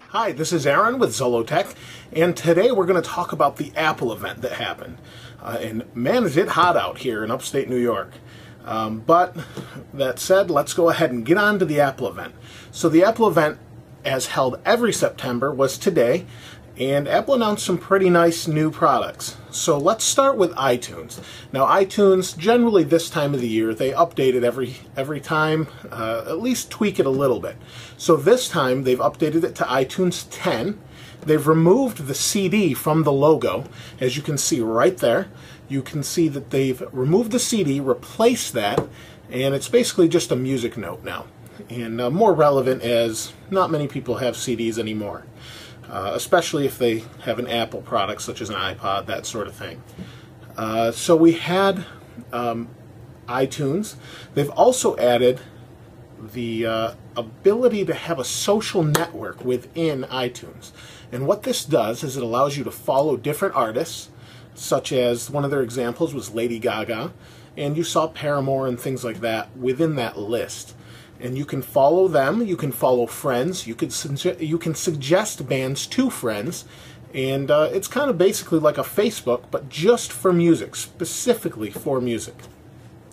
Hi, this is Aaron with Zollotech, and today we're going to talk about the Apple event that happened. And man, is it hot out here in upstate New York. But that said, let's go ahead and get on to the Apple event. So the Apple event, as held every September, was today, and Apple announced some pretty nice new products. So let's start with iTunes. Now iTunes, generally this time of the year, they update it every time, at least tweak it a little bit. So this time they've updated it to iTunes 10. They've removed the CD from the logo, as you can see right there. You can see that they've removed the CD, replaced that, and it's basically just a music note now. And more relevant as not many people have CDs anymore. Especially if they have an Apple product such as an iPod, that sort of thing. So we had iTunes. They've also added the ability to have a social network within iTunes. And what this does is it allows you to follow different artists, such as one of their examples was Lady Gaga, and you saw Paramore and things like that within that list. And you can follow them, you can follow friends, you can suggest bands to friends, and it's kind of basically like a Facebook, but just for music, specifically for music.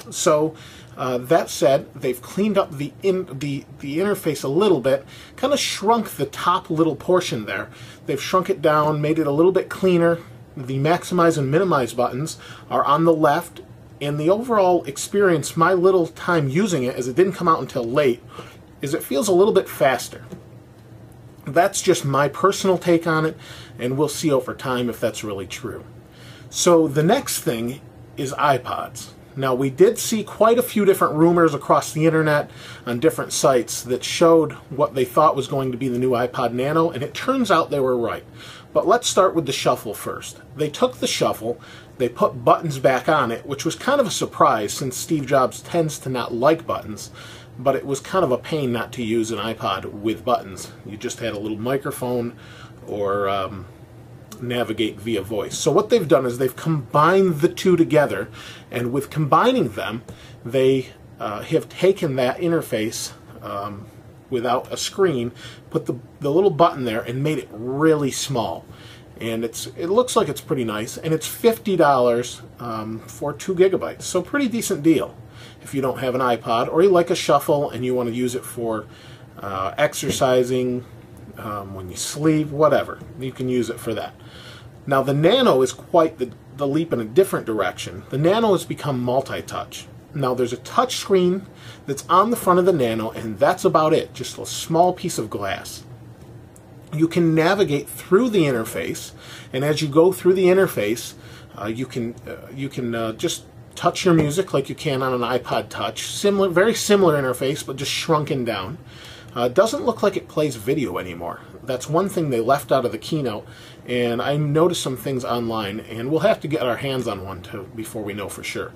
So that said, they've cleaned up the interface a little bit, kind of shrunk the top little portion there. They've shrunk it down, made it a little bit cleaner. The maximize and minimize buttons are on the left. And the overall experience, my little time using it, as it didn't come out until late, is it feels a little bit faster. That's just my personal take on it, and we'll see over time if that's really true. So the next thing is iPods. Now we did see quite a few different rumors across the internet on different sites that showed what they thought was going to be the new iPod Nano, and it turns out they were right. But let's start with the Shuffle first. They took the Shuffle, they put buttons back on it, which was kind of a surprise since Steve Jobs tends to not like buttons, but it was kind of a pain not to use an iPod with buttons. You just had a little microphone or navigate via voice. So what they've done is they've combined the two together, and with combining them, they have taken that interface without a screen, put the little button there, and made it really small. And it looks like it's pretty nice, and it's $50 for 2 gigabytes, so pretty decent deal if you don't have an iPod, or you like a Shuffle and you want to use it for exercising, when you sleep, whatever. You can use it for that. Now the Nano is quite the leap in a different direction. The Nano has become multi-touch. Now there's a touch screen that's on the front of the Nano, and that's about it, just a small piece of glass. You can navigate through the interface, and as you go through the interface, you can just touch your music like you can on an iPod Touch. Very similar interface, but just shrunken down. It doesn't look like it plays video anymore. That's one thing they left out of the keynote, and I noticed some things online, and we'll have to get our hands on one too before we know for sure.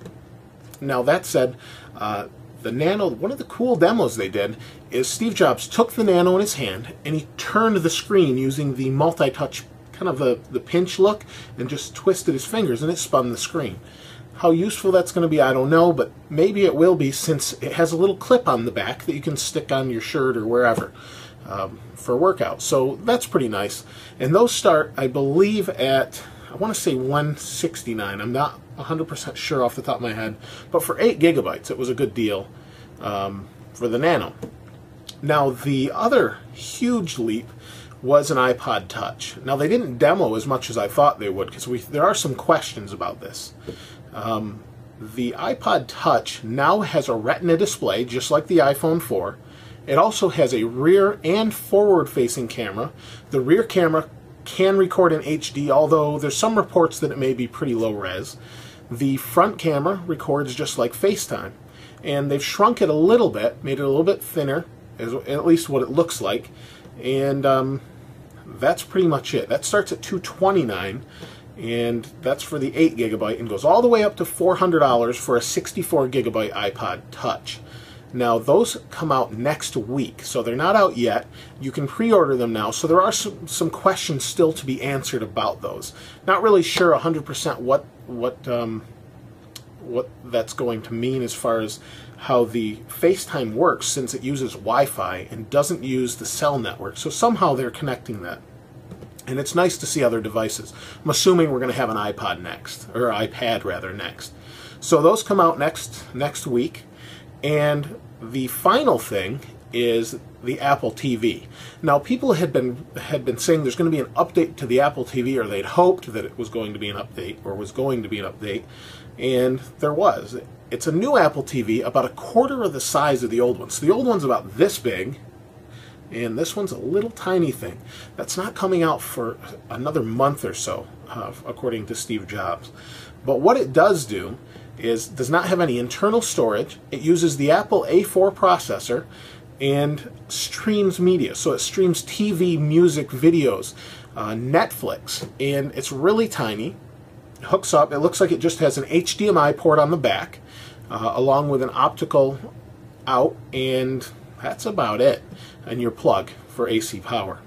Now that said, the Nano, one of the cool demos they did is Steve Jobs took the Nano in his hand and he turned the screen using the multi-touch, kind of the pinch look, and just twisted his fingers and it spun the screen. How useful that's going to be, I don't know, but maybe it will be, since it has a little clip on the back that you can stick on your shirt or wherever for a workout. So that's pretty nice. And those start, I believe, at, I want to say $169. I'm not 100% sure off the top of my head, but for 8 gigabytes it was a good deal for the Nano. Now the other huge leap was an iPod Touch. Now they didn't demo as much as I thought they would, because there are some questions about this. The iPod Touch now has a Retina display, just like the iPhone 4. It also has a rear and forward-facing camera. The rear camera can record in HD, although there's some reports that it may be pretty low res. The front camera records just like FaceTime, and they've shrunk it a little bit, made it a little bit thinner, at least what it looks like, and that's pretty much it. That starts at $229, and that's for the 8 gigabyte and goes all the way up to $400 for a 64 gigabyte iPod Touch. Now those come out next week, so they're not out yet. You can pre-order them now, so there are some questions still to be answered about those. Not really sure 100% what that's going to mean as far as how the FaceTime works, since it uses Wi-Fi and doesn't use the cell network. So somehow they're connecting that. And it's nice to see other devices. I'm assuming we're going to have an iPod next, or iPad rather next. So those come out next week. And the final thing is the Apple TV. Now, people had been saying there's going to be an update to the Apple TV, or they'd hoped that it was going to be an update, or was going to be an update, and there was. It's a new Apple TV, about a quarter of the size of the old one. So the old one's about this big, and this one's a little tiny thing. That's not coming out for another month or so, according to Steve Jobs. But what it does do is does not have any internal storage. It uses the Apple A4 processor and streams media. So it streams TV, music, videos, Netflix, and it's really tiny. It hooks up. It looks like it just has an HDMI port on the back, along with an optical out, and that's about it. And your plug for AC power.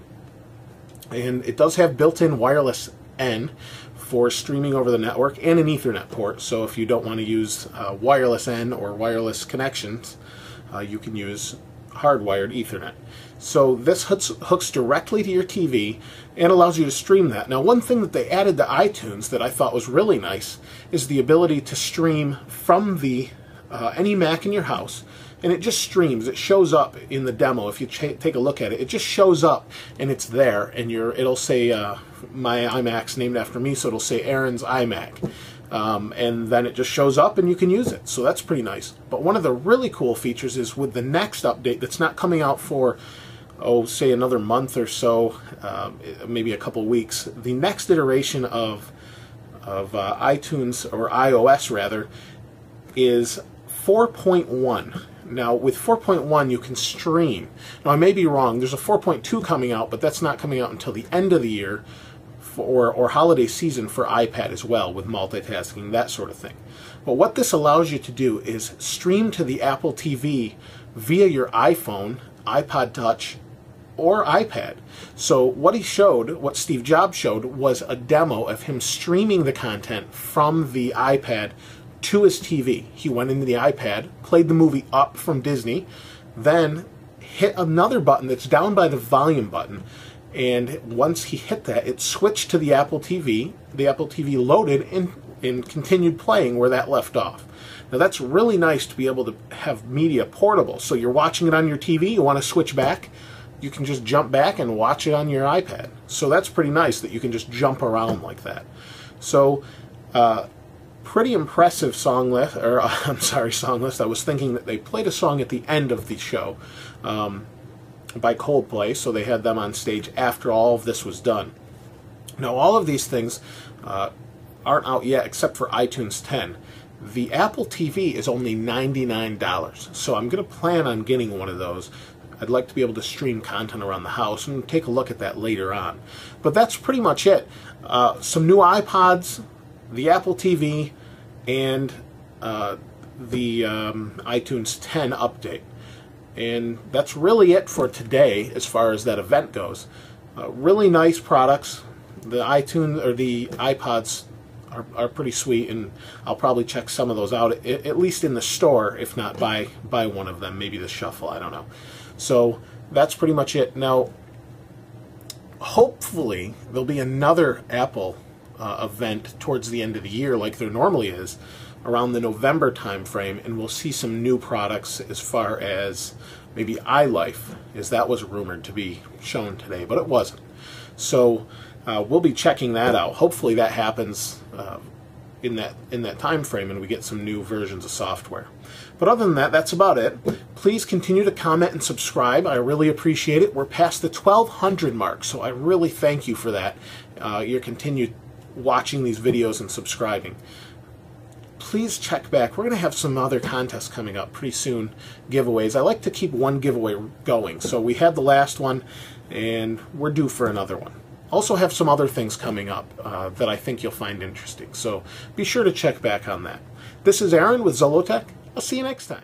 And it does have built-in wireless N for streaming over the network, and an Ethernet port. So if you don't want to use wireless N or wireless connections, you can use hardwired Ethernet. So this hooks directly to your TV and allows you to stream that. Now, one thing that they added to iTunes that I thought was really nice is the ability to stream from the any Mac in your house, and it just streams. It shows up in the demo. If you take a look at it, it just shows up and it's there, and it'll say my iMac's named after me, so it'll say Aaron's iMac. And then it just shows up and you can use it. So that's pretty nice. But one of the really cool features is with the next update that's not coming out for, say another month or so, maybe a couple weeks, the next iteration of iTunes, or iOS rather, is 4.1. Now, with 4.1, you can stream. Now, I may be wrong. There's a 4.2 coming out, but that's not coming out until the end of the year, or holiday season for iPad as well, with multitasking, that sort of thing. But what this allows you to do is stream to the Apple TV via your iPhone, iPod Touch, or iPad. So what Steve Jobs showed was a demo of him streaming the content from the iPad to his TV. He went into the iPad, played the movie Up from Disney, then hit another button that's down by the volume button, and once he hit that, it switched to the Apple TV. The Apple TV loaded and continued playing where that left off. Now, that's really nice to be able to have media portable. So you're watching it on your TV, you want to switch back, you can just jump back and watch it on your iPad. So that's pretty nice that you can just jump around like that. So pretty impressive song list, or song list. I was thinking that they played a song at the end of the show by Coldplay, so they had them on stage after all of this was done. Now, all of these things aren't out yet except for iTunes 10. The Apple TV is only $99, so I'm going to plan on getting one of those. I'd like to be able to stream content around the house, and take a look at that later on. But that's pretty much it. Some new iPods, the Apple TV, and the iTunes 10 update. And that's really it for today as far as that event goes. Really nice products. The iTunes, or the iPods, are pretty sweet, and I'll probably check some of those out, at least in the store, if not buy one of them, maybe the Shuffle, I don't know. So that's pretty much it. Now, hopefully there'll be another Apple event towards the end of the year, like there normally is, around the November time frame, and we'll see some new products as far as maybe iLife, as that was rumored to be shown today, but it wasn't. So we'll be checking that out. Hopefully that happens in that time frame, and we get some new versions of software. But other than that, that's about it. Please continue to comment and subscribe. I really appreciate it. We're past the 1,200 mark, so I really thank you for that. Your continued watching these videos and subscribing. Please check back. We're going to have some other contests coming up pretty soon, giveaways. I like to keep one giveaway going. So we had the last one, and we're due for another one. Also have some other things coming up that I think you'll find interesting. So be sure to check back on that. This is Aaron with Zollotech. I'll see you next time.